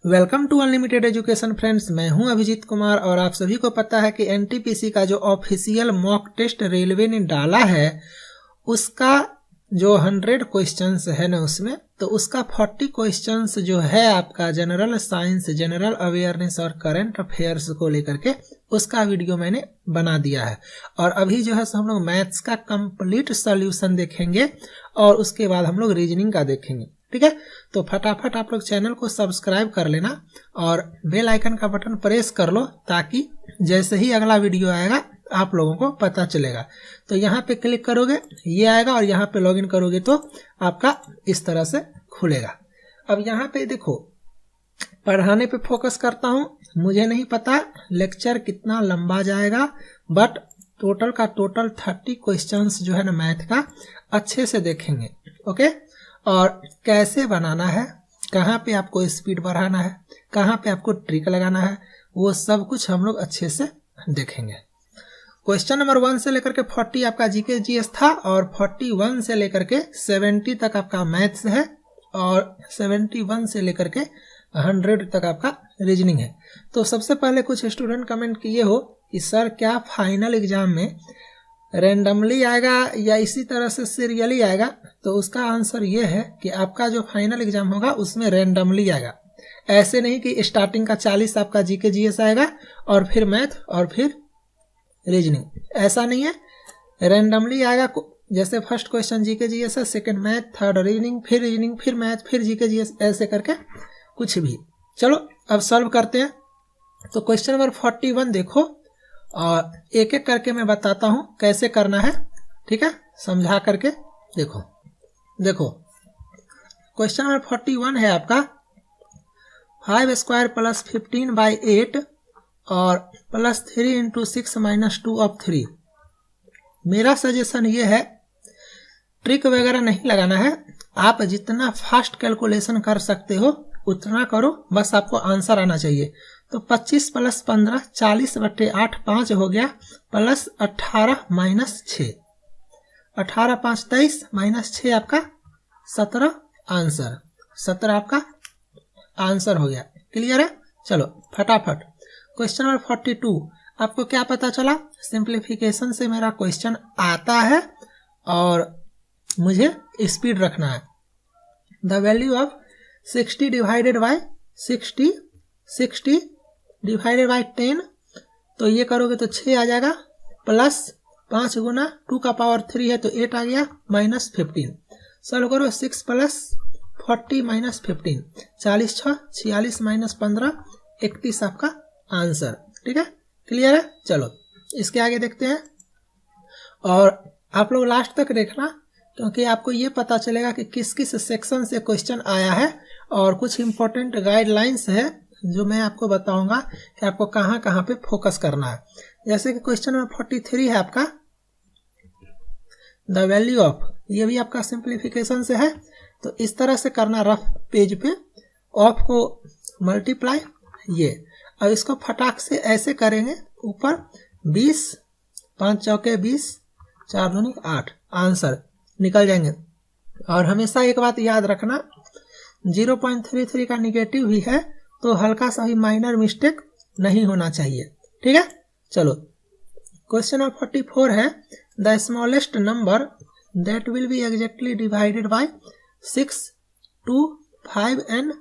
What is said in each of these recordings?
Welcome to unlimited education friends. मैं हूं अभिजीत कुमार और आप सभी को पता है कि एनटीपीसी का जो ऑफिशियल मॉक टेस्ट रेलवे ने डाला है उसका जो 100 क्वेश्चंस है ना, उसमें तो उसका 40 क्वेश्चंस जो है आपका जनरल साइंस, जनरल अवेयरनेस और करंट अफेयर्स को लेकर के उसका वीडियो मैंने बना दिया है। और अभी जो है हम लोग मैथ्स का कंप्लीट सॉल्यूशन देखेंगे और उसके बाद हम लोग रीजनिंग का देखेंगे। ठीक है, तो फटाफट आप लोग चैनल को सब्सक्राइब कर लेना और बेल आइकन का बटन प्रेस कर लो ताकि जैसे ही अगला वीडियो आएगा आप लोगों को पता चलेगा। तो यहाँ पे क्लिक करोगे ये आएगा और यहाँ पे लॉगिन करोगे तो आपका इस तरह से खुलेगा। अब यहाँ पे देखो, पढ़ाने पे फोकस करता हूँ। मुझे नहीं पता लेक्चर कितना लंबा जाएगा, बट टोटल का टोटल 30 क्वेश्चंस जो है ना मैथ का अच्छे से देखेंगे। ओके, और कैसे बनाना है, कहाँ पे आपको स्पीड बढ़ाना है, कहाँ पे आपको ट्रिक लगाना है, वो सब कुछ हम लोग अच्छे से देखेंगे। क्वेश्चन नंबर 1 से लेकर के 40 आपका जीके जीएस था और 41 से लेकर के 70 तक आपका मैथ्स है और 71 से लेकर के 100 तक आपका रीजनिंग है। तो सबसे पहले कुछ स्टूडेंट कमेंट किए हो कि सर क्या फाइनल एग्जाम में रैंडमली आएगा या इसी तरह से सीरियली आएगा? तो उसका आंसर ये है कि आपका जो फाइनल एग्जाम होगा उसमें रैंडमली आएगा। ऐसे नहीं कि स्टार्टिंग का 40 आपका जीके जीएस आएगा और फिर मैथ और फिर रीजनिंग, ऐसा नहीं है। रैंडमली आएगा। जैसे फर्स्ट क्वेश्चन जीके जीएस है, सेकंड मैथ, थर्ड रीजनिंग, फिर मैथ, फिर जीके जीएस, ऐसे करके कुछ भी। चलो अब सॉल्व करते हैं। तो क्वेश्चन नंबर 41 देखो और एक एक करके मैं बताता हूं कैसे करना है। ठीक है, समझा करके देखो क्वेश्चन नंबर 41 है आपका 5 स्क्वायर प्लस 15/8 और प्लस 3 इंटू 6 माइनस 2 ऑफ 3। मेरा सजेशन ये है, ट्रिक वगैरह नहीं लगाना है। आप जितना फास्ट कैलकुलेशन कर सकते हो उतना करो, बस आपको आंसर आना चाहिए। तो 25 प्लस 15 40/8 5 हो गया, प्लस 18 माइनस 6, 18 5 23 माइनस 6 आपका 17 आंसर। 17 आपका आंसर हो गया। क्लियर है? चलो फटाफट क्वेश्चन नंबर 42 आपको क्या पता चला? सिंप्लीफिकेशन से मेरा क्वेश्चन आता है और मुझे स्पीड रखना है। The value of 60 divided by 60 divided by 10, तो ये करोगे तो 6 आ जाएगा, प्लस 5 गुना 2 का पावर 3 है तो 8 आ गया, माइनस 15। सॉल्व करो 6 प्लस 40 माइनस 15, 40 6 46 माइनस 15 31 आपका आंसर। ठीक है, क्लियर है? चलो इसके आगे देखते हैं और आप लोग लास्ट तक देखना क्योंकि आपको ये पता चलेगा कि किस किस सेक्शन से क्वेश्चन आया है और कुछ इंपॉर्टेंट गाइडलाइंस है जो मैं आपको बताऊंगा कि आपको कहाँ कहाँ पे फोकस करना है। जैसे कि क्वेश्चन नंबर 43 है आपका द वैल्यू ऑफ, ये भी आपका सिंप्लीफिकेशन से है। तो इस तरह से करना रफ पेज पे, ऑफ को मल्टीप्लाई ये, और इसको फटाक से ऐसे करेंगे ऊपर 20 5 चौके 20 4 दूनी 8 आंसर निकल जाएंगे। और हमेशा एक बात याद रखना, 0.33 का निगेटिव भी है तो हल्का सा भी माइनर मिस्टेक नहीं होना चाहिए। ठीक है, चलो क्वेश्चन नंबर 44 है the smallest number that will be exactly divided by 6 2 5 and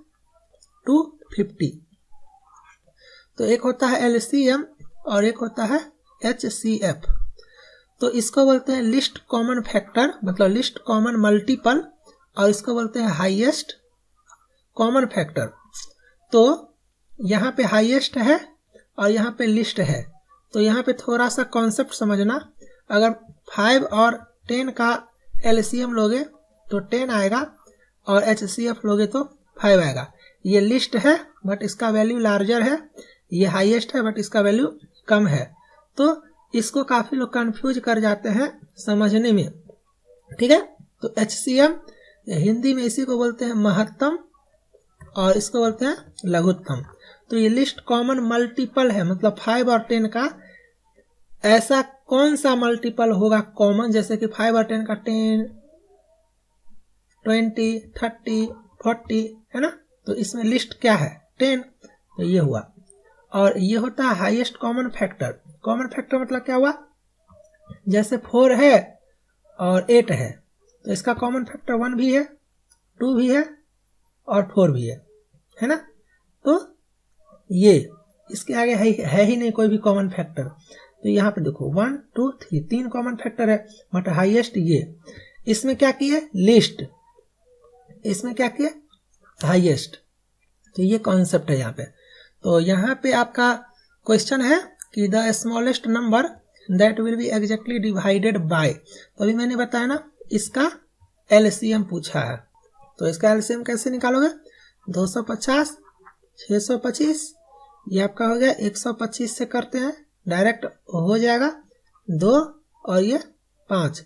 2 50। तो एक होता है LCM और एक होता है HCF। तो इसको बोलते हैं लिस्ट कॉमन फैक्टर, मतलब लिस्ट कॉमन मल्टीपल, और इसको बोलते हैं हाईएस्ट कॉमन फैक्टर। तो यहाँ पे हाईएस्ट है और यहाँ पे लिस्ट है। तो यहाँ पे थोड़ा सा कॉन्सेप्ट समझना, अगर 5 और 10 का LCM लोगे तो 10 आएगा और HCF लोगे तो 5 आएगा। ये लिस्ट है बट इसका वैल्यू लार्जर है, ये हाईएस्ट है बट इसका वैल्यू कम है। तो इसको काफी लोग कंफ्यूज कर जाते हैं समझने में। ठीक है, तो HCM हिंदी में इसी को बोलते हैं महत्तम और इसको बोलते हैं लघुत्तम। तो ये लिस्ट कॉमन मल्टीपल है, मतलब 5 और 10 का ऐसा कौन सा मल्टीपल होगा कॉमन, जैसे कि 5 और 10 का 10 20 30 40 है ना। तो इसमें लिस्ट क्या है 10, तो ये हुआ। और ये होता है highest common factor. Common factor मतलब क्या हुआ, जैसे 4 है और 8 है तो इसका कॉमन फैक्टर 1 भी है, 2 भी है और 4 भी है ना। तो ये इसके आगे है ही नहीं कोई भी कॉमन फैक्टर। तो यहाँ पे देखो 1 2 3 3 कॉमन फैक्टर है, बट हाईएस्ट ये। इसमें क्या किए, लिस्ट, इसमें क्या किए, हाईएस्ट। तो ये कॉन्सेप्ट है यहाँ पे। तो यहाँ पे आपका क्वेश्चन है कि the smallest number that will be exactly divided by. तो अभी मैंने बताया ना, इसका एलसीएम पूछा है। तो इसका एलसीएम कैसे निकालोगे, 250 625, ये आपका हो गया 125 से करते हैं, डायरेक्ट हो जाएगा 2 और ये 5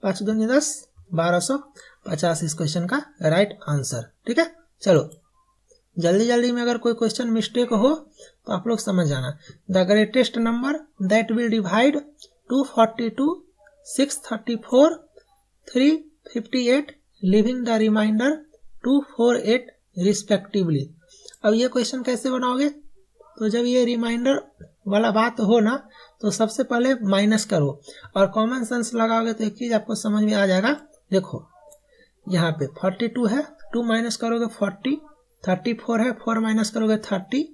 5 2 10 1250 इस क्वेश्चन का राइट आंसर। ठीक है, चलो जल्दी जल्दी में अगर कोई क्वेश्चन मिस्टेक हो तो आप लोग समझ जाना। The greatest number that will divide 242 634 358 leaving the reminder 248 respectively. अब ये क्वेश्चन कैसे बनाओगे, तो जब ये रिमाइंडर वाला बात हो ना तो सबसे पहले माइनस करो और कॉमन सेंस लगाओगे तो एक चीज आपको समझ में आ जाएगा। देखो यहाँ पे 42 है, 2 माइनस करोगे 40, 34 है, 4 माइनस करोगे 30,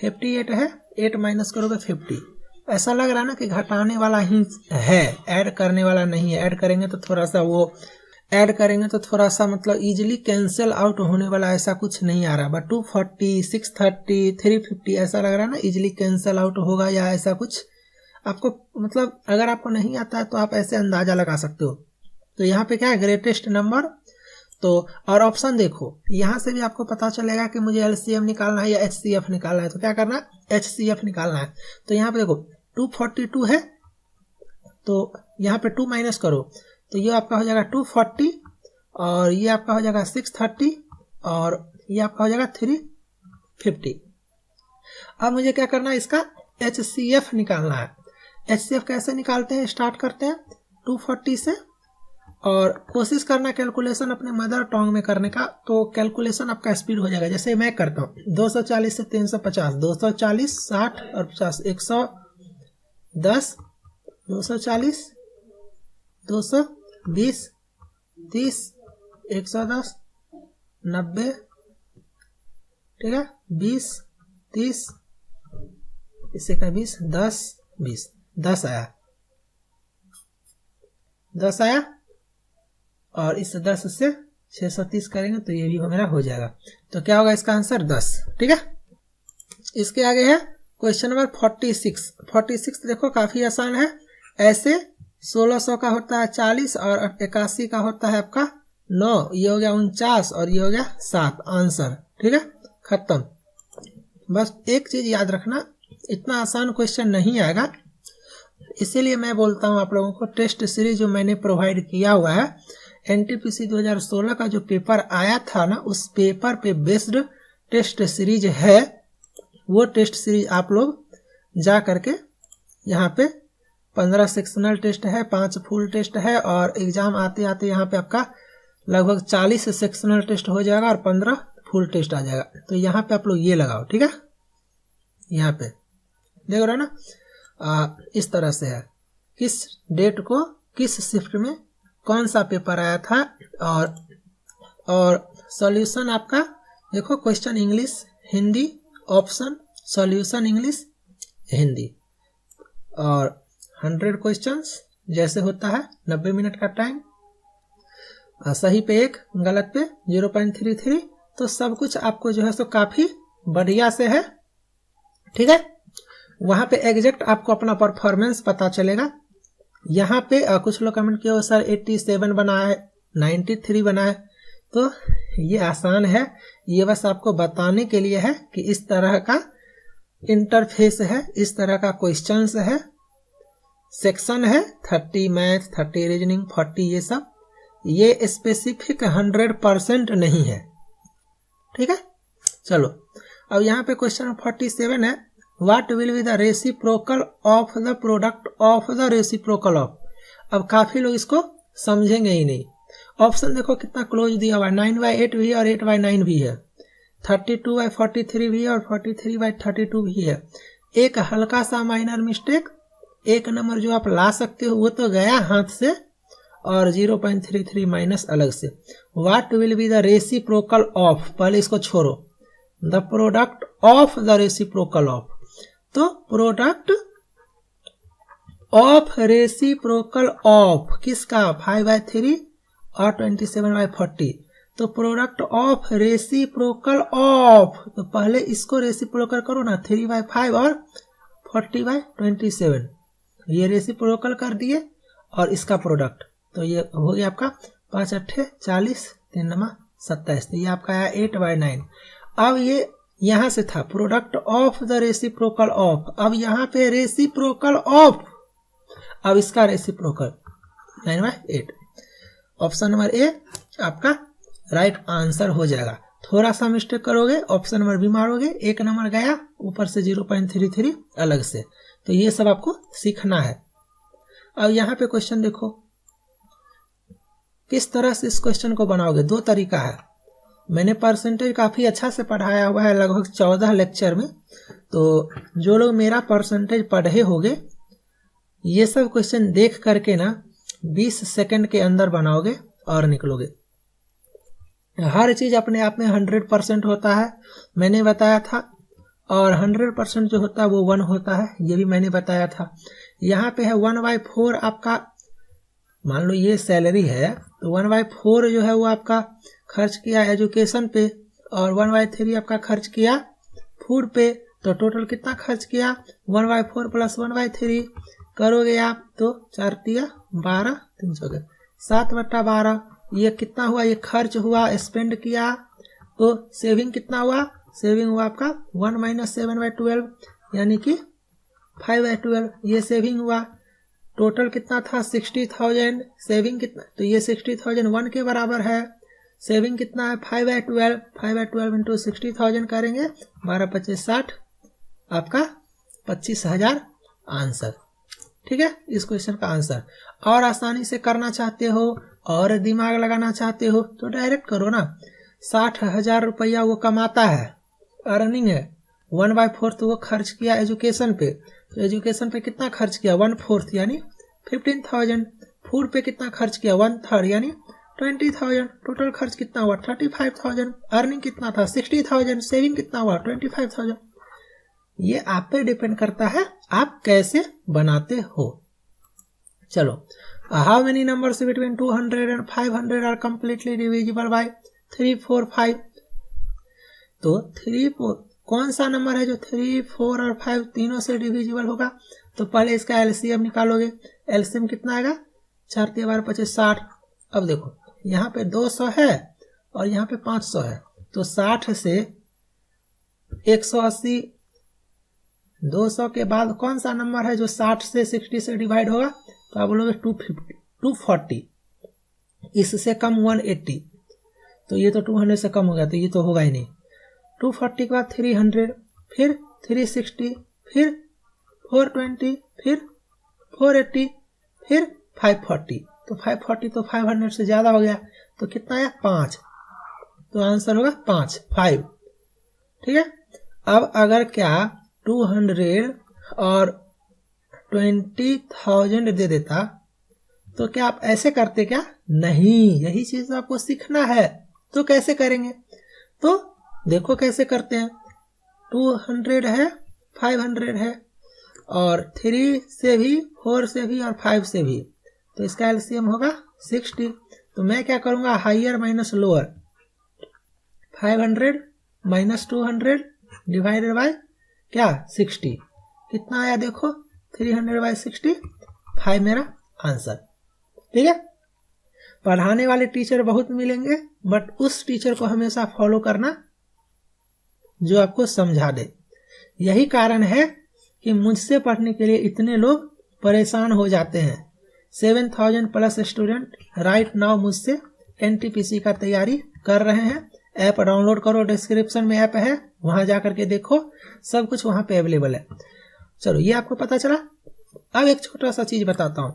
58 है, 8 माइनस करोगे 50। ऐसा लग रहा है ना कि घटाने वाला ही है, ऐड करने वाला नहीं है। ऐड करेंगे तो थोड़ा सा मतलब इजीली कैंसिल आउट होने वाला ऐसा कुछ नहीं आ रहा। बट 240 630 350 ऐसा लग रहा है ना इजीली कैंसिल आउट होगा या ऐसा कुछ। आपको मतलब अगर आपको नहीं आता है तो आप ऐसे अंदाजा लगा सकते हो। तो यहाँ पे क्या है, ग्रेटेस्ट नंबर। तो और ऑप्शन देखो, यहाँ से भी आपको पता चलेगा कि मुझे एलसीएम निकालना है या एचसीएफ निकालना है। तो क्या करना है, एचसीएफ निकालना है। तो यहाँ पे देखो 242 है, तो यहाँ पे 2 माइनस करो तो ये आपका हो जाएगा 240 और ये आपका हो जाएगा 630 और ये आपका हो जाएगा 350। अब मुझे क्या करना है, इसका एचसीएफ निकालना है। एचसीएफ कैसे निकालते हैं, स्टार्ट करते हैं 240 से और कोशिश करना कैलकुलेशन अपने मदर टंग में करने का। तो कैलकुलेशन आपका स्पीड हो जाएगा। जैसे मैं करता हूँ 240 से 350, 240 60 और 50, 110, 240 220 30 110 90, ठीक है, 20 30 इसे का 20 10 20 10 आया, 10 आया और इस 10 से 630 करेंगे तो ये भी मेरा हो जाएगा। तो क्या होगा इसका आंसर 10। ठीक है, इसके आगे है क्वेश्चन नंबर 46। 46 देखो काफी आसान है। ऐसे 1600 का होता है 40 और 81 का होता है आपका 9, ये हो गया 49 और ये हो गया 7 आंसर। ठीक है, खत्म। बस एक चीज याद रखना, इतना आसान क्वेश्चन नहीं आएगा, इसीलिए मैं बोलता हूँ आप लोगों को टेस्ट सीरीज जो मैंने प्रोवाइड किया हुआ है एनटीपीसी 2016 का जो पेपर आया था ना, उस पेपर पे बेस्ड टेस्ट सीरीज है। वो टेस्ट सीरीज आप लोग जा करके यहाँ पे 15 सेक्शनल टेस्ट है, 5 फुल टेस्ट है और एग्जाम आते आते यहाँ पे आपका लगभग 40 सेक्शनल टेस्ट हो जाएगा और 15 फुल टेस्ट आ जाएगा। तो यहाँ पे आप लोग ये लगाओ। ठीक है, यहाँ पे देख रहे हो ना, इस तरह से है किस डेट को किस शिफ्ट में कौन सा पेपर आया था। और सॉल्यूशन आपका देखो, question English Hindi option, solution English Hindi और 100 क्वेश्चंस जैसे होता है, 90 मिनट का टाइम, सही पे 1, गलत पे 0.33। तो सब कुछ आपको जो है सो काफी बढ़िया से है। ठीक है, वहां पे एग्जैक्ट आपको अपना परफॉर्मेंस पता चलेगा। यहाँ पे कुछ लोग कमेंट किया सर 87 बना है, 93 बना है। तो ये आसान है, ये बस आपको बताने के लिए है कि इस तरह का इंटरफेस है, इस तरह का क्वेश्चंस है, सेक्शन है 30 मैथ, 30 रीजनिंग, 40 ये सब, ये स्पेसिफिक 100% नहीं है। ठीक है, चलो अब यहाँ पे क्वेश्चन 47 है, what will be the reciprocal of the product of the reciprocal of. अब काफी लोग इसको समझेंगे ही नहीं। ऑप्शन देखो कितना क्लोज दिया हुआ है, 9/8 भी है और 8/9 भी है। 32/43 भी है और 43/32 भी है। एक हल्का सा माइनर मिस्टेक, एक नंबर जो आप ला सकते हो वो तो गया हाथ से, और 0.33 माइनस अलग से। What will be the reciprocal of, पहले इसको छोड़ो, the product of the reciprocal of, तो प्रोडक्ट ऑफ रेसिप्रोकल ऑफ किसका, 5/3 और 27/40, तो प्रोडक्ट ऑफ रेसिप्रोकल ऑफ, तो पहले इसको रेसिप्रोकल करो ना, 3/5 और 40/27, ये रेसिप्रोकल कर दिए, और इसका प्रोडक्ट, तो ये हो गया आपका 5 8 40, 3 9 27, तो ये आपका आया 8/9। अब ये यहां से था product of the reciprocal of, अब यहाँ पे रेसिप्रोकल ऑफ, अब इसका रेसिप्रोकल 9/8। ऑप्शन नंबर ए आपका राइट आंसर हो जाएगा। थोड़ा सा मिस्टेक करोगे ऑप्शन नंबर बी मारोगे, एक नंबर गया ऊपर से 0.33 अलग से, तो ये सब आपको सीखना है। अब यहाँ पे क्वेश्चन देखो, किस तरह से इस क्वेश्चन को बनाओगे, दो तरीका है। मैंने परसेंटेज काफी अच्छा से पढ़ाया हुआ है, लगभग 14 लेक्चर में, तो जो लोग मेरा परसेंटेज पढ़े होंगे ये सब क्वेश्चन देख करके ना 20 सेकंड के अंदर बनाओगे और निकलोगे। हर चीज अपने आप में 100% होता है, मैंने बताया था, और 100% जो होता है वो 1 होता है, ये भी मैंने बताया था। यहाँ पे है 1/4 आपका, मान लो ये सैलरी है, तो 1/4 जो है वो आपका खर्च किया एजुकेशन पे, और 1/3 आपका खर्च किया फूड पे, तो टोटल कितना खर्च किया, 1/4 प्लस 1/3 करोगे आप तो 4 तिया 12, 3 चौके 7/12, ये कितना हुआ, ये खर्च हुआ, स्पेंड किया, तो सेविंग कितना हुआ, सेविंग हुआ आपका 1 - 7/12 यानी कि 5/12, ये सेविंग हुआ। टोटल कितना था 60,000, सेविंग कितना, तो ये 60,000 1 के बराबर है, सेविंग कितना है 5/12, 5/12 इंटू 60,000 करेंगे 12 25 60, आपका 25,000 आंसर। ठीक है, इस क्वेश्चन का आंसर। और आसानी से करना चाहते हो और दिमाग लगाना चाहते हो तो डायरेक्ट करो ना, 60,000 रुपया वो कमाता है, अर्निंग है, 1/4 तो वो खर्च किया एजुकेशन पे, तो एजुकेशन पे कितना खर्च किया 1/4 यानी 15,000, फूड पे कितना खर्च किया 1/3 यानी 20,000, टोटल खर्च कितना हुआ 35,000, अर्निंग कितना था 60,000, सेविंग कितना हुआ 25,000। ये आप पे डिपेंड करता है आप कैसे बनाते हो। चलो, how many numbers between 200 and 500 are completely divisible by 3 4 5, तो 3 4 कौन सा नंबर है जो 3 4 और 5 तीनों से डिविजिबल होगा, तो पहले इसका एलसीएम निकालोगे, एलसीएम कितना आएगा 4 × 12 25 60। अब देखो यहाँ पे 200 है और यहाँ पे 500 है, तो 60 से 180, 200 के बाद कौन सा नंबर है जो 60 से 60 से डिवाइड होगा, तो आप बोलोगे 250 240, इससे कम 180, तो ये तो 200 से कम हो गया, तो ये तो होगा ही नहीं। 240 के बाद 300, फिर 360, फिर 420, फिर 480, फिर 540, तो 540 तो 500 से ज्यादा हो गया, तो कितना आया 5, तो आंसर होगा 5। ठीक है, अब अगर क्या 200 और 20,000 दे देता तो क्या आप ऐसे करते क्या, नहीं, यही चीज आपको सीखना है। तो कैसे करेंगे, तो देखो कैसे करते हैं, 200 है 500 है और 3 से भी 4 से भी और 5 से भी, तो इसका एलसीएम होगा 60, तो मैं क्या करूंगा higher minus lower, 500 minus 200 divided by क्या 60, कितना आया देखो 300/60, 5 मेरा आंसर। ठीक है, पढ़ाने वाले टीचर बहुत मिलेंगे, बट उस टीचर को हमेशा फॉलो करना जो आपको समझा दे। यही कारण है कि मुझसे पढ़ने के लिए इतने लोग परेशान हो जाते हैं। 7,000 प्लस स्टूडेंट राइट नाउ मुझसे एनटीपीसी का तैयारी कर रहे हैं। ऐप डाउनलोड करो, डिस्क्रिप्शन में ऐप है, वहां जाकर के देखो, सब कुछ वहां पे अवेलेबल है। चलो, ये आपको पता चला। अब एक छोटा सा चीज बताता हूं,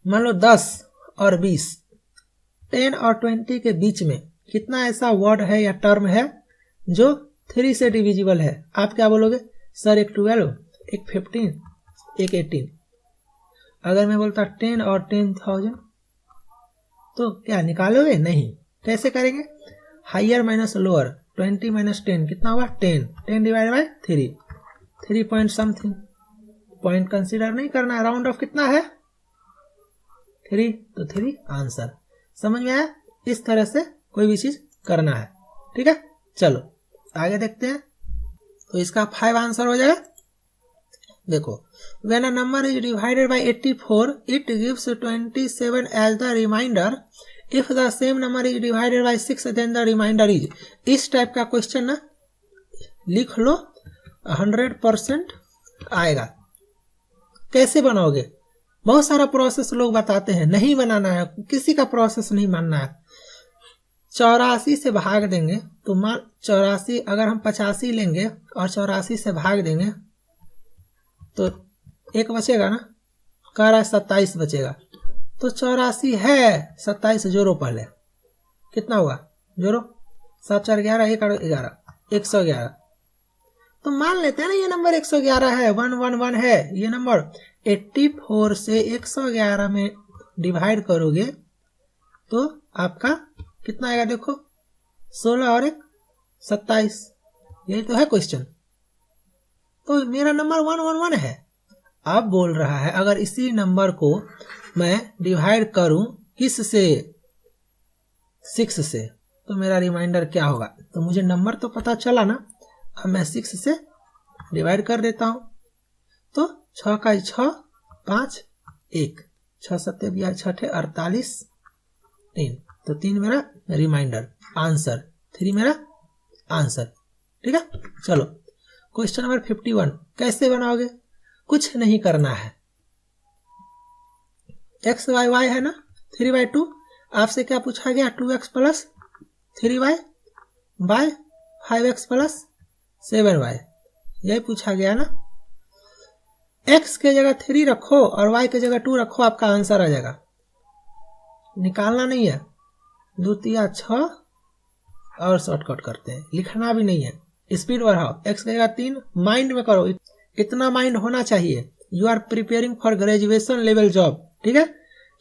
मान लो 10 और 20, 10 और 20 के बीच में कितना ऐसा वर्ड है या टर्म है जो 3 से डिविजिबल है। आप क्या बोलोगे सर, एक 12, एक 15, एक 18। अगर मैं बोलता 10 और 10,000 तो क्या निकालोगे? नहीं। कैसे करेंगे? हायर माइनस लोअर, 20 माइनस 10 कितना हुआ? 10। 10 divide by 3 point something. Point consider नहीं करना है। राउंड ऑफ कितना है? 3, तो 3 आंसर। समझ में आया? इस तरह से कोई भी चीज करना है। ठीक है, चलो आगे देखते हैं। तो इसका 5 आंसर हो जाएगा। देखो, when a number is divided by 84 it gives 27 as the remainder. If the same number is divided by 6 then the remainder is। इस टाइप का क्वेश्चन ना लिख लो, 100% आएगा। कैसे बनाओगे? बहुत सारा प्रोसेस लोग बताते हैं, नहीं बनाना है, किसी का प्रोसेस नहीं मानना है। 84 से भाग देंगे तो मान 84, अगर हम 85 लेंगे और 84 से भाग देंगे तो एक बचेगा ना, कह रहा है 27 बचेगा। तो 84 है, 27 जोड़ो पहले, कितना हुआ? जोड़ो, 7 4 11, 1 8 11, 111। तो मान लेते हैं ना ये नंबर 111 है, 111 है ये नंबर। 84 से 111 में डिवाइड करोगे तो आपका कितना आएगा? देखो 16 और 1 27। यही तो है क्वेश्चन। तो मेरा नंबर 111 है। अब बोल रहा है अगर इसी नंबर को मैं डिवाइड करूं किस से? 6 से, तो मेरा रिमाइंडर क्या होगा? तो मुझे नंबर तो पता चला ना, अब मैं 6 से डिवाइड कर देता हूं। तो 6 का 6, 5 1, 6 7 6 48, 3, तो 3 मेरा रिमाइंडर आंसर, 3 मेरा आंसर। ठीक है, चलो क्वेश्चन नंबर 51 कैसे बनाओगे? कुछ नहीं करना है। x y y है ना, 3/2। आपसे क्या पूछा गया? 2x plus 3y bye 5x plus 7y, यही पूछा गया ना। x के जगह 3 रखो और y के जगह 2 रखो, आपका आंसर आ जाएगा। निकालना नहीं है, 2 3 6 और शॉर्टकट करते हैं, लिखना भी नहीं है। स्पीड बढ़ाओ, x के जगह 3, माइंड में करो, इतना माइंड होना चाहिए। You are preparing for graduation level job. ठीक है,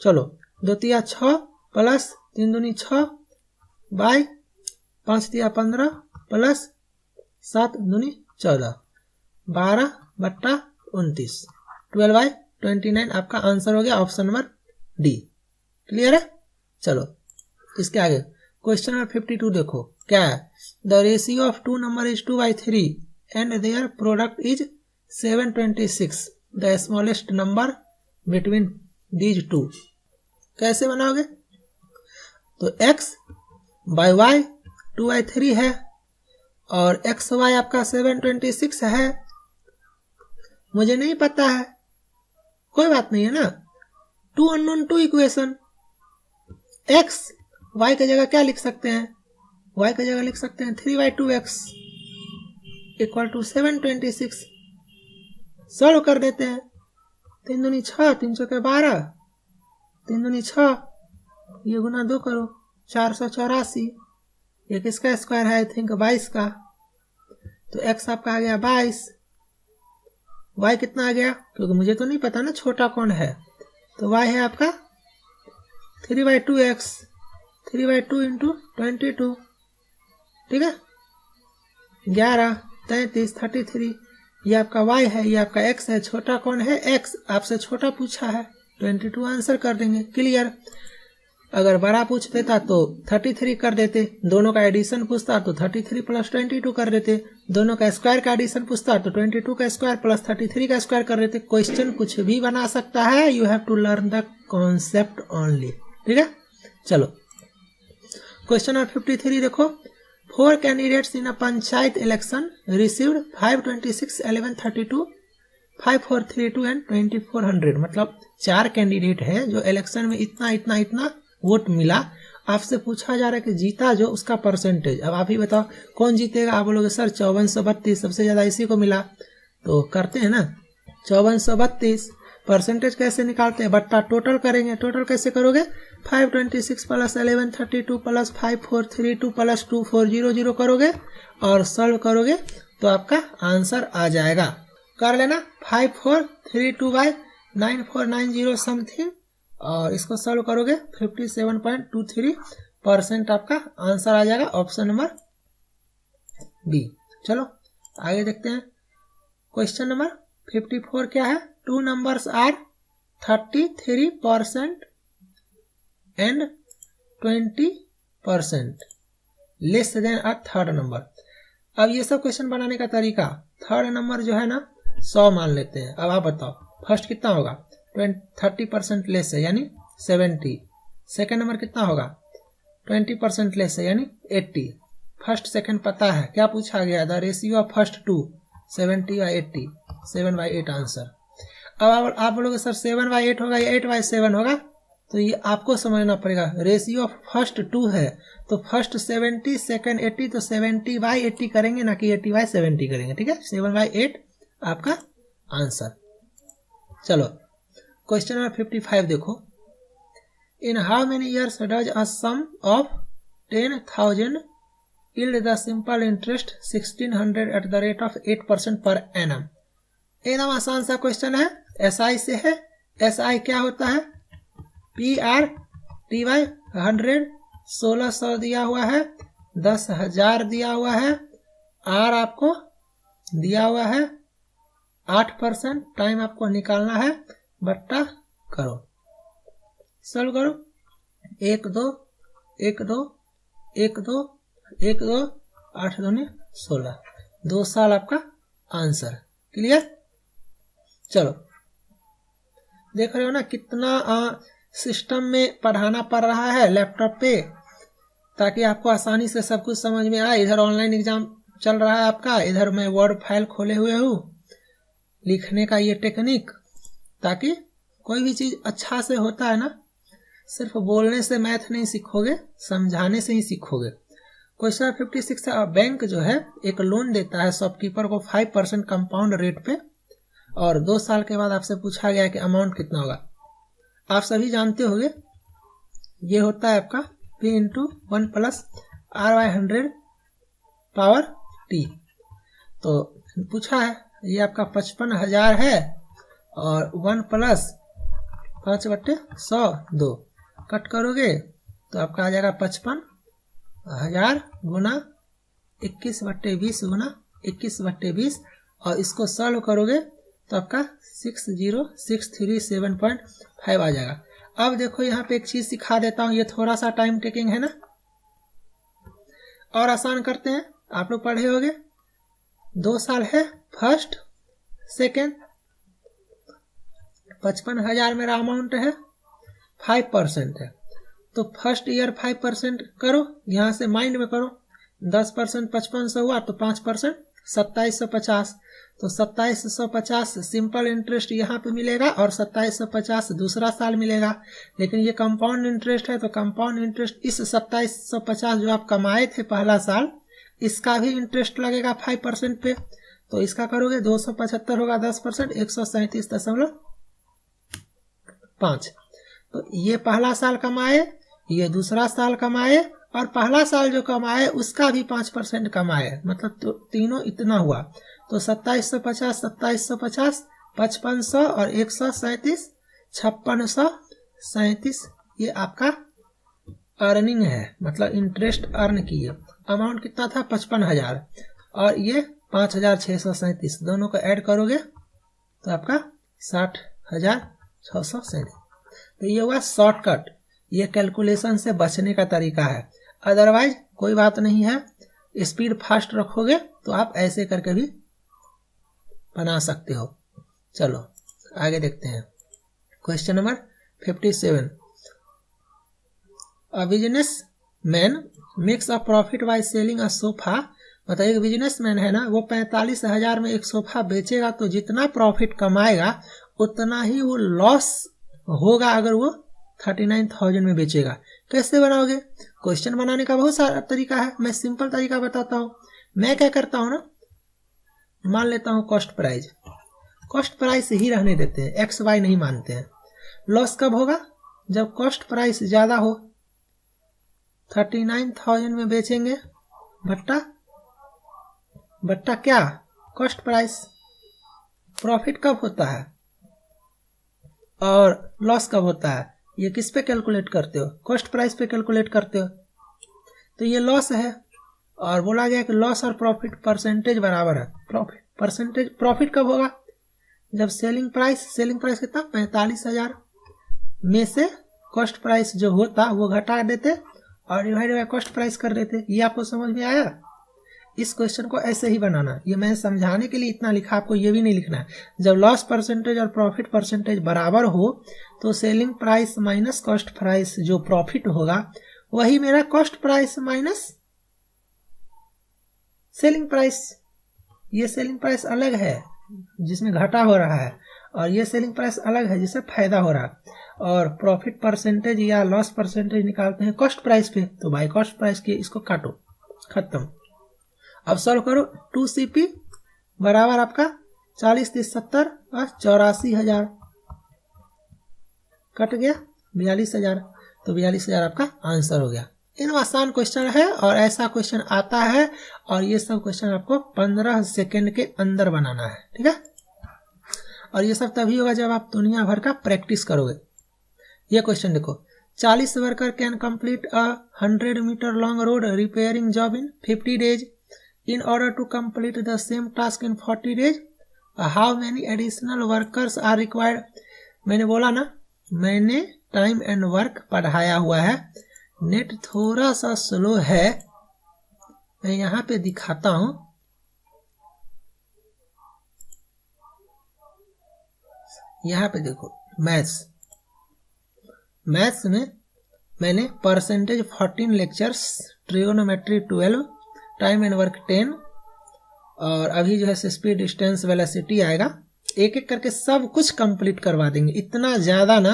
चलो 2 3 6 प्लस 3 दूनी 6 बाय 5 3 15 प्लस 7 दूनी 14, 12 बट्टा 29, 12/29 आपका आंसर हो गया, ऑप्शन नंबर डी। क्लियर है? चलो इसके आगे क्वेश्चन नंबर 52 देखो क्या है? The ratio of 2 number is 2/3 and their product is 726, the smallest number between these 2। कैसे बनाओगे? तो x बाय y 2/3 है और एक्स वाई आपका 726 है। मुझे नहीं पता है, कोई बात नहीं है ना। 2 अननोन 2 इक्वेशन। x y की जगह क्या लिख सकते हैं? y की जगह लिख सकते हैं 3/2x इक्वल टू 726। सॉल्व कर देते हैं। 3 दूनी 6, 3 चौके 12, 3 दूनी 6, ये गुना 2 करो, 484। ये किसका स्क्वायर है? आई थिंक 22 का। तो x आपका आ गया 22, y कितना आ गया? क्योंकि मुझे तो नहीं पता ना छोटा कौन है, तो y है आपका 3/2x, 3/2 इंटू 22। ठीक है, 11 33 33। ये आपका y है, ये आपका x है। छोटा कौन है? x। आपसे छोटा पूछा है, 22 आंसर कर देंगे। क्लियर। अगर बड़ा पूछ देता तो 33 कर देते। दोनों का एडिशन पूछता तो 33 प्लस 22 कर देते। दोनों का स्क्वायर का एडिशन पूछता तो 22 का स्क्वायर प्लस 33 का स्क्वायर कर देते। क्वेश्चन कुछ भी बना सकता है, you have to learn the concept only. ठीक है, चलो क्वेश्चन नंबर 53 देखो। 4 candidates in a panchayat election received 526, 1132, 5432 and 2400। मतलब 4 कैंडिडेट है जो इलेक्शन में इतना इतना इतना वोट मिला। आपसे पूछा जा रहा है कि जीता जो, उसका परसेंटेज। अब आप ही बताओ कौन जीतेगा? आप बोलोगे सर 5432, सबसे ज्यादा इसी को मिला। तो करते हैं ना, 5432 परसेंटेज कैसे निकालते हैं, बट्टा टोटल करेंगे। टोटल कैसे करोगे, 526 प्लस 1132 प्लस 5432 प्लस 2400 करोगे और सॉल्व करोगे तो आपका आंसर आ जाएगा। कर लेना 5432/9490 समथिंग और इसको सॉल्व करोगे 57.23% आपका आंसर आ जाएगा, ऑप्शन नंबर बी। चलो आगे देखते हैं। क्वेश्चन नंबर 54 क्या है, 2 numbers are 33% and 20% less than a third number. अब ये सब क्वेश्चन बनाने का तरीका, थर्ड नंबर जो है ना 100 मान लेते हैं। अब आप बताओ फर्स्ट कितना होगा, 30% लेस है यानी 70। सेकेंड नंबर कितना होगा, 20% लेस है यानी 80। फर्स्ट सेकेंड पता है, क्या पूछा गया, the ratio of first two 70/80, 7/8 answer. अब आप बोलोगे सर 7/8 होगा या 8/7 होगा, तो ये आपको समझना पड़ेगा। रेशियो ऑफ फर्स्ट 2 है तो फर्स्ट 70 सेकेंड 80, तो 70/80 करेंगे ना कि 80/70 करेंगे, ठीक है। 7/8 आपका आंसर। चलो क्वेश्चन नंबर 55 देखो, in how many years does a sum of 10,000 yield the simple interest 1600 at the rate of 8% per annum। एकदम आसान सा क्वेश्चन है, SI से है। SI क्या होता है, PR/T/100, 1600 दिया हुआ है, 10,000 दिया हुआ है, R आपको दिया हुआ है 8%, टाइम आपको निकालना है, बट्टा करो, सॉल्व करो, 1 2 1 2 1 2 1 2 8 2 16, 2 साल आपका आंसर। क्लियर। चलो देख रहे हो ना कितना सिस्टम में पढ़ाना पड़ रहा है लैपटॉप पे, ताकि आपको आसानी से सब कुछ समझ में आए। इधर ऑनलाइन एग्जाम चल रहा है आपका, इधर मैं वर्ड फाइल खोले हुए हूँ, लिखने का ये टेक्निक, ताकि कोई भी चीज अच्छा से होता है ना, सिर्फ बोलने से मैथ नहीं सीखोगे, समझाने से ही सीखोगे। क्वेश्चन 56 है, बैंक जो है एक लोन देता है शॉपकीपर को 5% कंपाउंड रेट पे, और 2 साल के बाद आपसे पूछा गया कि अमाउंट कितना होगा। आप सभी जानते होंगे ये होता है आपका P × 1 + R/100 पावर T। तो पूछा है ये आपका 55,000 है और 1 + 5/100 2 कट करोगे तो आपका आ जाएगा 55,000 गुना 21/20 गुना 21/20, और इसको सॉल्व करोगे तो आपका 60,637.5 आ जाएगा। अब देखो यहाँ पे एक चीज सिखा देता हूँ, ये थोड़ा सा टाइम टेकिंग है ना, और आसान करते हैं। आप लोग पढ़े होंगे 2 साल है, फर्स्ट सेकेंड, 55,000 मेरा अमाउंट है, 5% है, तो फर्स्ट ईयर 5% करो, यहाँ से माइंड में करो, 10% 5500 हुआ तो 5% 2750, तो 2750 सिंपल इंटरेस्ट यहाँ पे मिलेगा और 2750 दूसरा साल मिलेगा। लेकिन ये कंपाउंड इंटरेस्ट है तो कंपाउंड इंटरेस्ट इस 2750 जो आप कमाए थे पहला साल, इसका भी इंटरेस्ट लगेगा 5% पे, तो इसका करोगे 275 होगा 10%, 137.5। तो ये पहला साल कमाए, ये दूसरा साल कमाए, और पहला साल जो कमाए उसका भी 5% कमाए, मतलब तो तीनों इतना हुआ। तो 2750 2750 5500 और 137 5637, ये आपका अर्निंग है, मतलब इंटरेस्ट अर्न किए। अमाउंट कितना था 55,000 और ये 5,637, दोनों को ऐड करोगे तो आपका 60,637। तो ये हुआ शॉर्टकट, ये कैलकुलेशन से बचने का तरीका है। अदरवाइज कोई बात नहीं है, स्पीड फास्ट रखोगे तो आप ऐसे करके भी बना सकते हो। चलो आगे देखते हैं। Question number 57, a business man makes a profit by selling a sofa. मतलब एक बिजनेसमैन है ना, वो 45,000 में एक सोफा बेचेगा, तो जितना प्रॉफिट कमाएगा उतना ही वो लॉस होगा अगर वो 39,000 में बेचेगा। कैसे बनाओगे? क्वेश्चन बनाने का बहुत सारा तरीका है, मैं सिंपल तरीका बताता हूँ। मैं क्या करता हूँ ना, मान लेता हूँ कॉस्ट प्राइस। कॉस्ट प्राइस ही रहने देते हैं, एक्स वाई नहीं मानते हैं। लॉस कब होगा? जब कॉस्ट प्राइस ज्यादा हो। 39,000 में बेचेंगे बट्टा क्या? Cost price. प्रॉफिट कब होता है और लॉस कब होता है? ये किस पे कैलकुलेट करते हो? कॉस्ट प्राइस पे कैलकुलेट करते हो। तो ये लॉस है और बोला गया कि लॉस और प्रॉफिट परसेंटेज बराबर है। प्रॉफिट कब होगा? जब सेलिंग प्राइस कितना? 45,000 में से कॉस्ट प्राइस जो होता वो घटा देते और डिवाइड बाय कॉस्ट प्राइस कर देते। ये आपको समझ में आया? इस क्वेश्चन को ऐसे ही बनाना। ये मैं समझाने के लिए इतना लिखा, आपको ये भी नहीं लिखना है। जब लॉस परसेंटेज और प्रॉफिट परसेंटेज बराबर हो तो selling price minus cost price जो प्रॉफिट होगा वही मेरा cost price minus selling price. ये सेलिंग प्राइस अलग है जिसमें घाटा हो रहा है और ये सेलिंग प्राइस अलग है जिससे फायदा हो रहा है। और प्रॉफिट परसेंटेज या लॉस परसेंटेज निकालते हैं कॉस्ट प्राइस पे, तो बाय कॉस्ट प्राइस के इसको काटो, खत्म। अब सॉल्व करो। 2CP बराबर आपका 40, 30, 70 और 84,000 कट गया 42,000, तो 42,000 आपका आंसर हो गया। इन आसान क्वेश्चन है और ऐसा क्वेश्चन आता है और ये सब क्वेश्चन आपको 15 सेकेंड के अंदर बनाना है, ठीक है। और ये सब तभी होगा जब आप दुनिया भर का प्रैक्टिस करोगे। ये क्वेश्चन देखो, 40 worker can complete a 100 meter long road repairing job in 50 days in order to complete the same task in 40 days. How many additional workers are required? मैंने बोला ना, मैंने टाइम एंड वर्क पढ़ाया हुआ है। नेट थोड़ा सा स्लो है, मैं यहाँ पे दिखाता हूँ। यहाँ पे देखो, मैथ्स में मैंने percentage 14 lectures, trigonometry 12, time and work 10 और अभी जो है स्पीड, डिस्टेंस, वेलोसिटी आएगा। एक एक करके सब कुछ कंप्लीट करवा देंगे। इतना ज़्यादा ना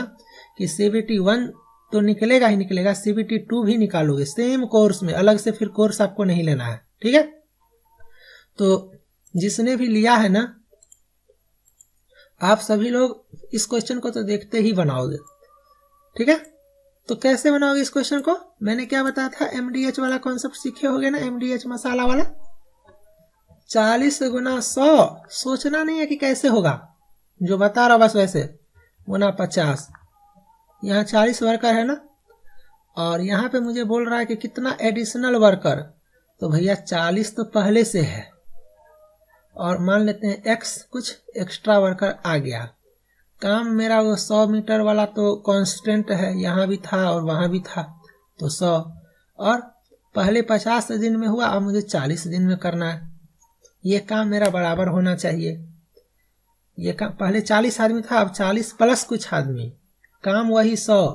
कि CBT 1 तो निकलेगा ही निकलेगा, CBT 2 भी निकालोगे सेम कोर्स में, अलग से फिर कोर्स आपको नहीं लेना है, ठीक है। तो जिसने भी लिया है ना, आप सभी लोग इस क्वेश्चन को तो देखते ही बनाओगे, ठीक है। तो कैसे बनाओगे इस क्वेश्चन को? मैंने क्या बताया था, MDH वाला कॉन्सेप्ट सीखे होगे ना, MDH मसाला वाला। 40 गुना 100, सोचना नहीं है कि कैसे होगा, जो बता रहा बस वैसे, गुना 50। यहाँ 40 वर्कर है ना, और यहाँ पे मुझे बोल रहा है कि कितना एडिशनल वर्कर, तो भैया 40 तो पहले से है और मान लेते हैं X कुछ एक्स्ट्रा वर्कर आ गया। काम मेरा वो 100 मीटर वाला तो कांस्टेंट है, यहाँ भी था और वहाँ भी था, तो 100, और पहले 50 दिन में हुआ, अब मुझे 40 दिन में करना है। ये काम मेरा बराबर होना चाहिए। ये काम पहले 40 आदमी था, अब 40 प्लस कुछ आदमी, काम वही 100,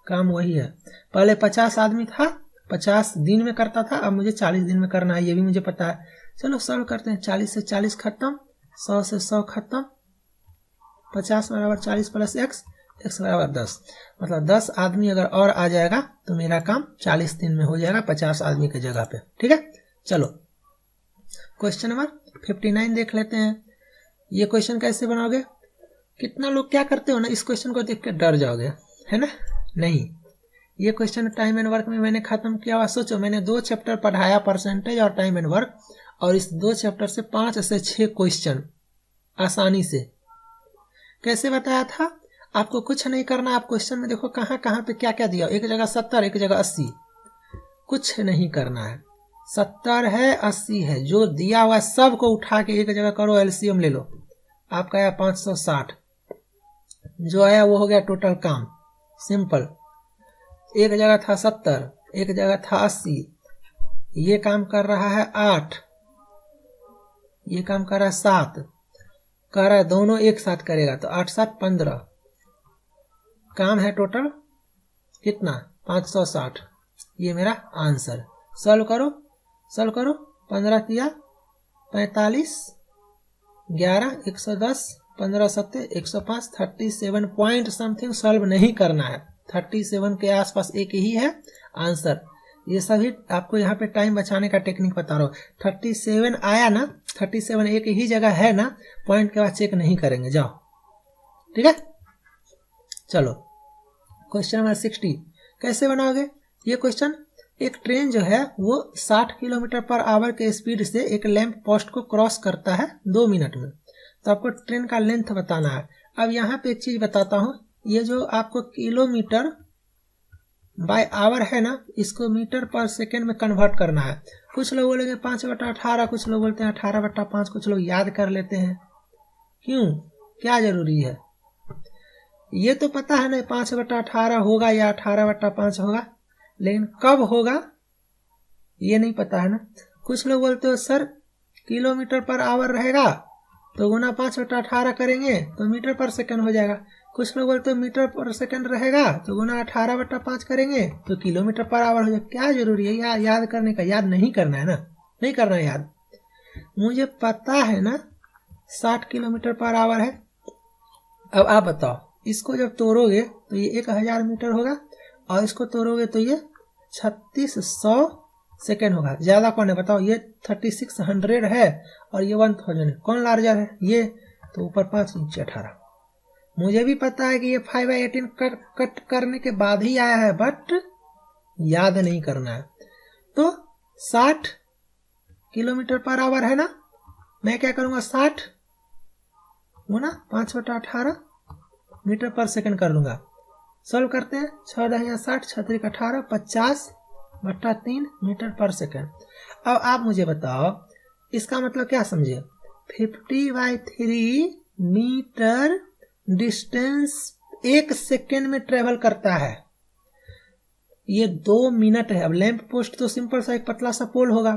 काम वही है। पहले 50 आदमी था, 50 दिन में करता था, अब मुझे 40 दिन में करना है, ये भी मुझे पता है। चलो सॉल्व करते हैं। 40 से 40 खत्म, 100 से 100 खत्म, 50 बराबर 40 प्लस x, x बराबर 10। मतलब 10 आदमी अगर और आ जाएगा तो मेरा काम 40 दिन में हो जाएगा 50 आदमी की जगह पे, ठीक है। चलो क्वेश्चन नंबर 59 देख लेते हैं। ये क्वेश्चन कैसे बनाओगे? कितना लोग क्या करते हो ना, इस क्वेश्चन को देख के डर जाओगे, है ना। नहीं, ये क्वेश्चन टाइम एंड वर्क में मैंने खत्म किया हुआ। सोचो, मैंने 2 चैप्टर पढ़ाया, परसेंटेज और टाइम एंड वर्क, और इस 2 चैप्टर से 5 से 6 क्वेश्चन आसानी से। कैसे बताया था? आपको कुछ नहीं करना, आप क्वेश्चन में देखो कहाँ कहाँ पे क्या क्या दिया, एक जगह 70, एक जगह 80, कुछ नहीं करना है। 70 है, 80 है, जो दिया हुआ सबको उठा के एक जगह करो, एलसीएम ले लो, आपका आया 560, जो आया वो हो गया टोटल काम। सिंपल, एक जगह था 70, एक जगह था 80, ये काम कर रहा है 8, ये काम कर रहा है 7, कर रहा है दोनों एक साथ करेगा तो 8 7 15, काम है टोटल कितना 560। ये मेरा आंसर। सॉल्व करो, सॉल्व करो। 15 तिया 45, 11 110, 15 7 105, 37 पॉइंट समथिंग। सॉल्व नहीं करना है, 37 के आसपास एक ही है आंसर। ये सभी आपको यहाँ पे टाइम बचाने का टेक्निक बता रहा हूँ। 37 आया ना 37 एक ही जगह है ना, पॉइंट के बाद चेक नहीं करेंगे, जाओ। ठीक है, चलो क्वेश्चन नंबर 60 कैसे बनाओगे ये क्वेश्चन। एक ट्रेन जो है वो 60 किलोमीटर पर आवर के स्पीड से एक लैंप पोस्ट को क्रॉस करता है 2 मिनट में। तो आपको ट्रेन का लेंथ बताना है। अब यहाँ पे एक चीज बताता हूँ, ये जो आपको किलोमीटर बाय आवर है ना, इसको मीटर पर सेकेंड में कन्वर्ट करना है। कुछ लोग बोलेंगे 5/18, कुछ लोग बोलते हैं 18/5, कुछ लोग याद कर लेते हैं। क्यों, क्या जरूरी है? ये तो पता है ना 5/18 होगा या 18/5 होगा, लेकिन कब होगा ये नहीं पता है ना। कुछ लोग बोलते हो सर किलोमीटर पर आवर रहेगा तो गुना 5/18 करेंगे तो मीटर पर सेकंड हो जाएगा। कुछ लोग बोलते हो मीटर पर सेकंड रहेगा तो गुना 18/5 करेंगे तो किलोमीटर पर आवर हो जाएगा। क्या जरूरी है याद करने का? याद नहीं करना है ना, नहीं करना है याद। मुझे पता है ना 60 किलोमीटर पर आवर है। अब आप बताओ, इसको जब तोड़ोगे तो ये 1000 मीटर होगा और इसको तोड़ोगे तो ये 3600 सेकेंड होगा। ज्यादा कौन है बताओ? ये 3600 है और ये 1000 है। कौन लार्जर है? ये। तो ऊपर 5 नीचे 18। मुझे भी पता है कि ये 5/18 कट करने के बाद ही आया है, बट याद नहीं करना है। तो 60 किलोमीटर पर आवर है ना, मैं क्या करूंगा 60 गुना 5/18 मीटर पर सेकंड कर लूंगा। सॉल्व करते हैं, 6×60 6×3 18 50/3 मीटर पर सेकंड। अब आप मुझे बताओ इसका मतलब क्या समझे? 50/3 मीटर डिस्टेंस 1 सेकेंड में ट्रेवल करता है। ये 2 मिनट है। अब लैंप पोस्ट तो सिंपल सा एक पतला सा पोल होगा,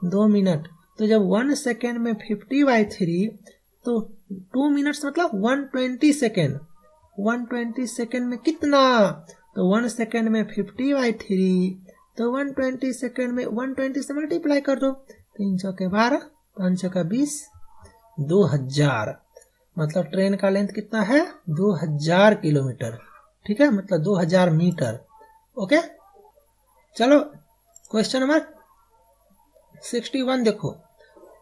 2 मिनट। तो जब 1 सेकेंड में 50/3 तो 2 मिनट्स मतलब 120 सेकेंड। 120 सेकेंड में कितना? तो 1 सेकेंड में 50/3 तो 120 सेकेंड में 120 से मल्टीप्लाई कर दो। 3 चौके 12, 5 चौका 20, 2000। मतलब ट्रेन का लेंथ कितना है? 2000 किलोमीटर। ठीक है, मतलब 2000 मीटर। ओके, चलो क्वेश्चन नंबर 61 देखो।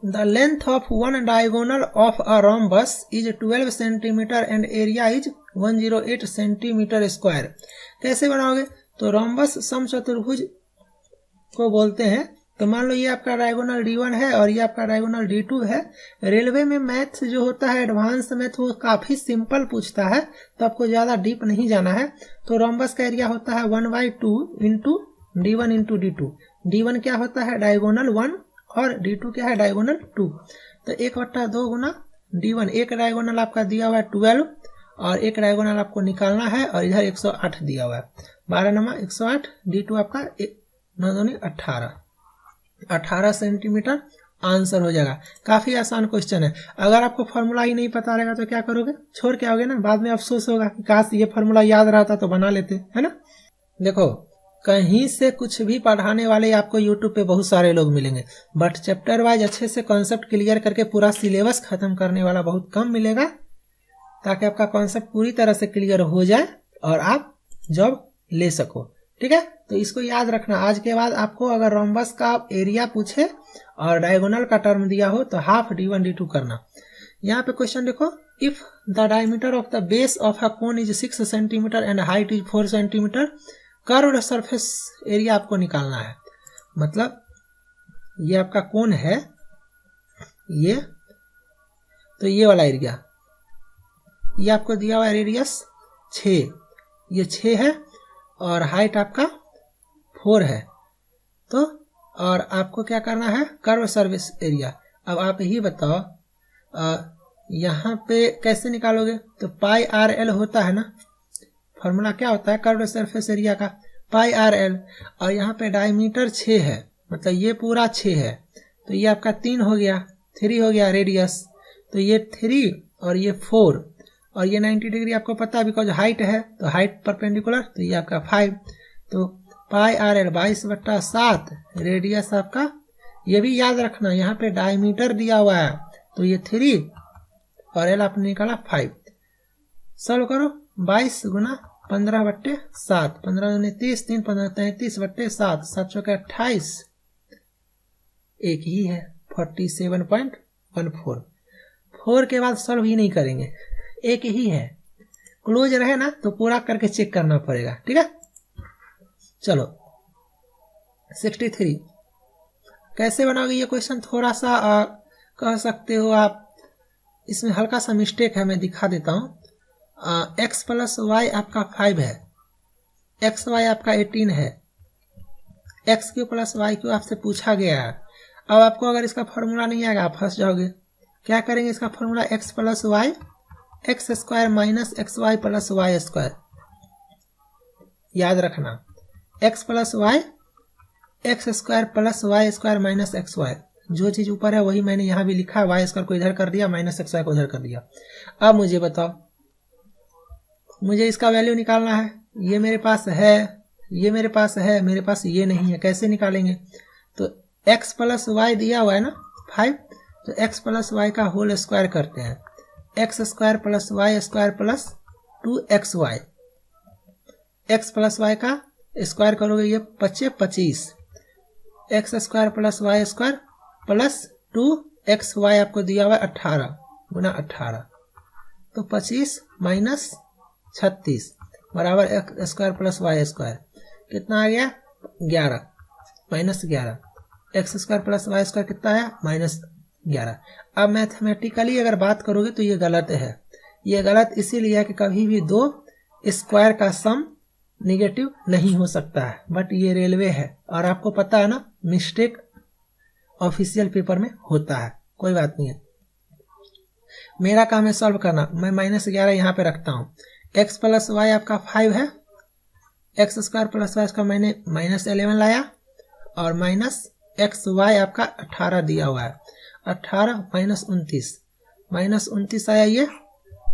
The length of one diagonal of a rhombus is 12 centimeter and area is 108 centimeter square। कैसे बनाओगे? तो रोम्बस समचतुर्भुज को बोलते हैं। तो मान लो ये आपका डायगोनल D1 है और ये आपका डायगोनल D2 है। रेलवे में मैथ जो होता है एडवांस मैथ वो काफी सिंपल पूछता है, तो आपको ज्यादा डीप नहीं जाना है। तो रोम्बस का एरिया होता है 1/2 into D1 into D2। D1 क्या होता है? डायगोनल 1 और D2 क्या है? डायगोनल 2। तो 1/2 गुना D1। एक डायगोनल आपका दिया हुआ है 12 और एक डायगोनल आपको निकालना है और इधर 108 दिया हुआ है। 12 नमा 108, D2 आपका 9 दूनी 18 सेंटीमीटर आंसर हो जाएगा। काफी आसान क्वेश्चन है। अगर आपको फॉर्मूला ही नहीं पता रहेगा तो क्या करोगे? छोड़ के आओगे ना, बाद में अफसोस होगा कि काश ये फॉर्मूला याद रहता तो बना लेते, है ना। देखो कहीं से कुछ भी पढ़ाने वाले आपको यूट्यूब पे बहुत सारे लोग मिलेंगे, बट चैप्टर वाइज अच्छे से कॉन्सेप्ट क्लियर करके पूरा सिलेबस खत्म करने वाला बहुत कम मिलेगा, ताकि आपका कॉन्सेप्ट पूरी तरह से क्लियर हो जाए और आप जॉब ले सको। ठीक है, तो इसको याद रखना। आज के बाद आपको अगर रोम्बस का एरिया पूछे और डायगोनल का टर्म दिया हो तो हाफ D1 D2 करना। यहाँ पे क्वेश्चन देखो, if the diameter of the base of a cone is 6 centimetre and height is 4 centimetre, curved surface area आपको निकालना है। मतलब ये आपका कोन है, ये तो ये वाला एरिया, ये आपको दिया हुआ रेडियस 6, ये 6 है और हाइट आपका 4 है। तो और आपको क्या करना है? Curve surface area. अब आप ही बताओ यहाँ पे कैसे निकालोगे? तो πRL होता है ना, फॉर्मूला क्या होता है कर्व सरफेस एरिया का? πRL। और यहाँ पे डायमीटर 6 है, मतलब ये पूरा 6 है, तो ये आपका 3 हो गया, 3 हो गया रेडियस, तो ये 3 और ये 4 और ये 90 डिग्री आपको पता है बिकॉज हाइट है, तो हाइट परपेंडिकुलर, तो ये आपका 5। तो πRL 22/7, रेडियस आपका, ये भी याद रखना यहाँ पे डायमीटर दिया हुआ है, तो ये 3 और L आपने निकाला 5। सॉल्व करो, 22 गुना 15/7, 15 दूनी 30, 3 15 33/7, 7 चौके 28, एक ही है 47.5। 14। 4 के बाद सॉल्व ही नहीं करेंगे, एक ही है, क्लोज रहे ना तो पूरा करके चेक करना पड़ेगा, ठीक है। चलो 63 कैसे बनाओगे ये क्वेश्चन, थोड़ा सा कह सकते हो आप, इसमें हल्का सा मिस्टेक है, मैं दिखा देता हूँ। x प्लस वाई आपका 5 है, एक्स वाई आपका 18 है, X cube plus Y cube आपसे पूछा गया है। अब आपको अगर इसका फॉर्मूला नहीं आएगा आप फंस जाओगे। क्या करेंगे इसका formula, X plus Y X square minus X Y plus Y square, याद रखना X plus Y X square plus Y square minus X Y, जो चीज ऊपर है वही मैंने यहाँ भी लिखा है, वाई स्क्वायर को इधर कर दिया, माइनस एक्स वाई को इधर कर दिया। अब मुझे बताओ, मुझे इसका वैल्यू निकालना है, ये मेरे पास है, ये मेरे पास है, मेरे पास ये नहीं है, कैसे निकालेंगे। तो x प्लस वाई दिया हुआ है ना 5, तो x प्लस वाई का होल स्क्वायर करते हैं, X square plus Y square plus 2xy, X plus Y का स्क्वायर करोगे ये 25, X square plus Y square plus 2xy आपको दिया हुआ है 18 गुना 18, तो 25 माइनस 36 बराबर X square plus Y square, कितना आ गया 11 minus 11, X square plus Y square कितना आया माइनस 11। अब मैथमेटिकली अगर बात करोगे तो ये गलत है, ये गलत इसीलिए है कि कभी भी दो स्क्वायर का सम निगेटिव नहीं हो सकता है, बट ये रेलवे है और आपको पता है ना, मिस्टेक ऑफिशियल पेपर में होता है, कोई बात नहीं है। मेरा काम है सॉल्व करना, मैं माइनस 11 यहाँ पे रखता हूँ, एक्स प्लस वाई आपका 5 है, एक्स स्क्वायर प्लस वाई का मैंने माइनस 11 लाया, और माइनस एक्स वाई आपका 18 दिया हुआ है, 18 माइनस 29 आया ये,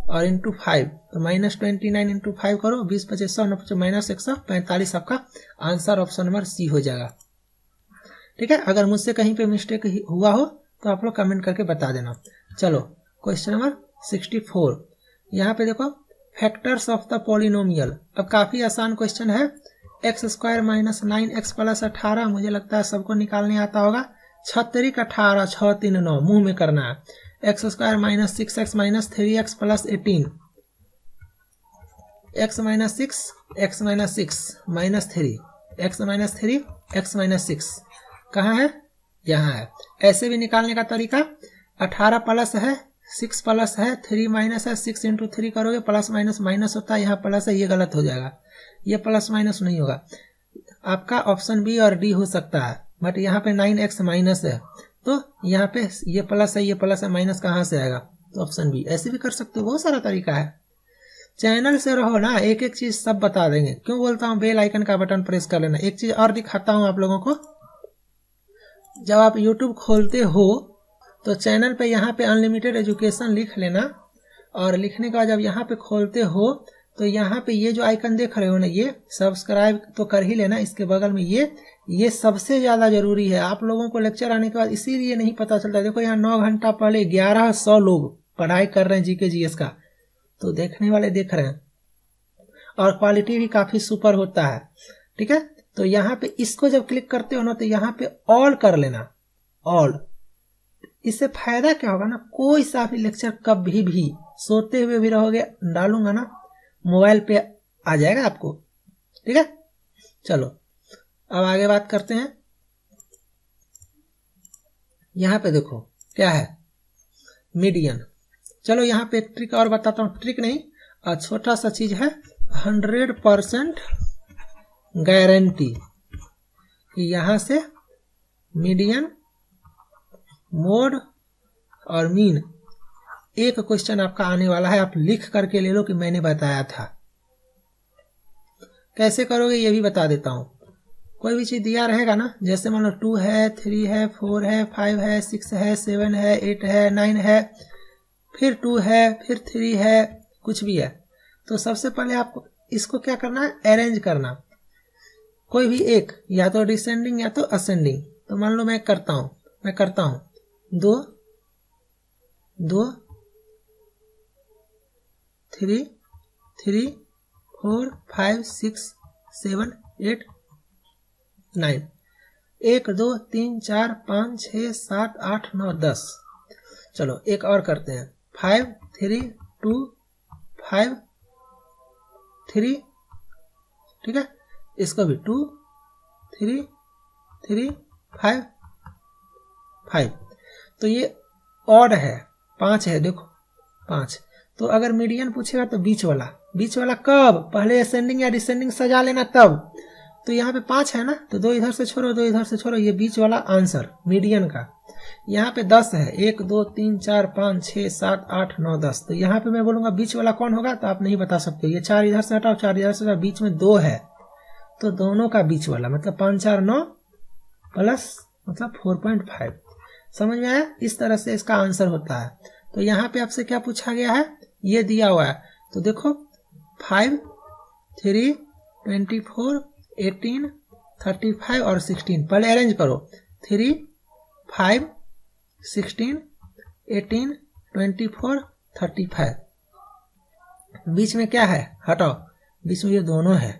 और इंटू 5, तो माइनस 29 इंटू 5 करो, 20 25 100 9 माइनस 145, आपका आंसर ऑप्शन नंबर सी हो जाएगा, ठीक है। अगर मुझसे कहीं पे मिस्टेक हुआ हो तो आप लोग कमेंट करके बता देना। चलो क्वेश्चन नंबर 64, यहाँ पे देखो फैक्टर्स ऑफ द पॉलिनोमियल। अब काफी आसान क्वेश्चन है, x square minus 9x plus 18, मुझे लगता है सबको निकालने आता होगा, 6 18 6 3 9 मुंह में करना है, x square minus 6x minus 3x plus 18, x minus 6 x minus 6 minus 3 x minus 3 x minus 6 कहाँ है, यहाँ है। ऐसे भी निकालने का तरीका, 18 प्लस है 6 प्लस है 3 माइनस है, 6 इंटू 3 करोगे प्लस माइनस माइनस होता है, यहाँ प्लस है, ये गलत हो जाएगा, ये प्लस माइनस नहीं होगा। आपका ऑप्शन बी और डी हो सकता है, बट यहाँ पे 9x माइनस है, तो यहाँ पे ये प्लस है माइनस कहाँ से आएगा, तो ऑप्शन बी। ऐसे भी कर सकते हो, बहुत सारा तरीका है। चैनल से रहो ना, एक एक चीज सब बता देंगे। क्यों बोलता हूँ बेल आइकन का बटन प्रेस कर लेना। एक चीज और दिखाता हूँ आप लोगों को, जब आप YouTube खोलते हो तो चैनल पे यहाँ पे अनलिमिटेड एजुकेशन लिख लेना, और लिखने के बाद जब यहाँ पे खोलते हो तो यहाँ पे ये जो आइकन देख रहे हो ना, ये सब्सक्राइब तो कर ही लेना। इसके बगल में ये सबसे ज्यादा जरूरी है। आप लोगों को लेक्चर आने के बाद इसीलिए नहीं पता चलता। देखो यहाँ 9 घंटा पहले 1100 लोग पढ़ाई कर रहे हैं जीके जीएस का, तो देखने वाले देख रहे हैं, और क्वालिटी भी काफी सुपर होता है, ठीक है। तो यहाँ पे इसको जब क्लिक करते हो ना, तो यहाँ पे ऑल कर लेना, ऑल। इससे फायदा क्या होगा ना, कोई सा भी लेक्चर कभी भी सोते हुए भी रहोगे, डालूंगा ना मोबाइल पे आ जाएगा आपको, ठीक है। चलो अब आगे बात करते हैं। यहाँ पे देखो क्या है, मीडियन। चलो यहाँ पे एक ट्रिक और बताता हूँ, ट्रिक नहीं छोटा सा चीज है, 100% गारंटी कि यहाँ से मीडियन, मोड और मीन एक क्वेश्चन आपका आने वाला है। आप लिख करके ले लो कि मैंने बताया था। कैसे करोगे ये भी बता देता हूँ। कोई भी चीज दिया रहेगा ना, जैसे मान लो 2 है 3 है 4 है 5 है 6 है 7 है 8 है 9 है, फिर 2 है फिर 3 है, कुछ भी है, तो सबसे पहले आपको इसको क्या करना है, अरेंज करना। कोई भी एक, या तो डिसेंडिंग या तो असेंडिंग। तो मान लो मैं करता हूँ 2 2 3 3 4 5 6 7 8 9, 1 2 3 4 5 6 7 8 9 10। चलो एक और करते हैं, 5 3 2 5 3, ठीक है, इसको भी 2 3 3 5 5। तो ये ऑड है, 5 है, देखो 5। तो अगर मीडियन पूछेगा तो बीच वाला कब, पहले असेंडिंग या डिसेंडिंग सजा लेना तब। तो यहाँ पे 5 है ना, तो 2 इधर से छोड़ो, 2 इधर से छोड़ो, ये बीच वाला आंसर मीडियन का। यहाँ पे 10 है, 1 2 3 4 5 6 7 8 9 10। तो यहाँ पे मैं बोलूंगा बीच वाला कौन होगा, तो आप नहीं बता सकते। ये 4 इधर से हटाओ, 4 इधर से हटाओ, बीच में 2 है, तो दोनों का बीच वाला, मतलब 5 4 9 प्लस मतलब 4.5। समझ में आया? इस तरह से इसका आंसर होता है। तो यहाँ पे आपसे क्या पूछा गया है, ये दिया हुआ है, तो देखो 5 3 24 18 35 और 16। पहले अरेंज करो, 3 5 16 18 24 35। बीच में क्या है, हटाओ, बीच में ये दोनों है,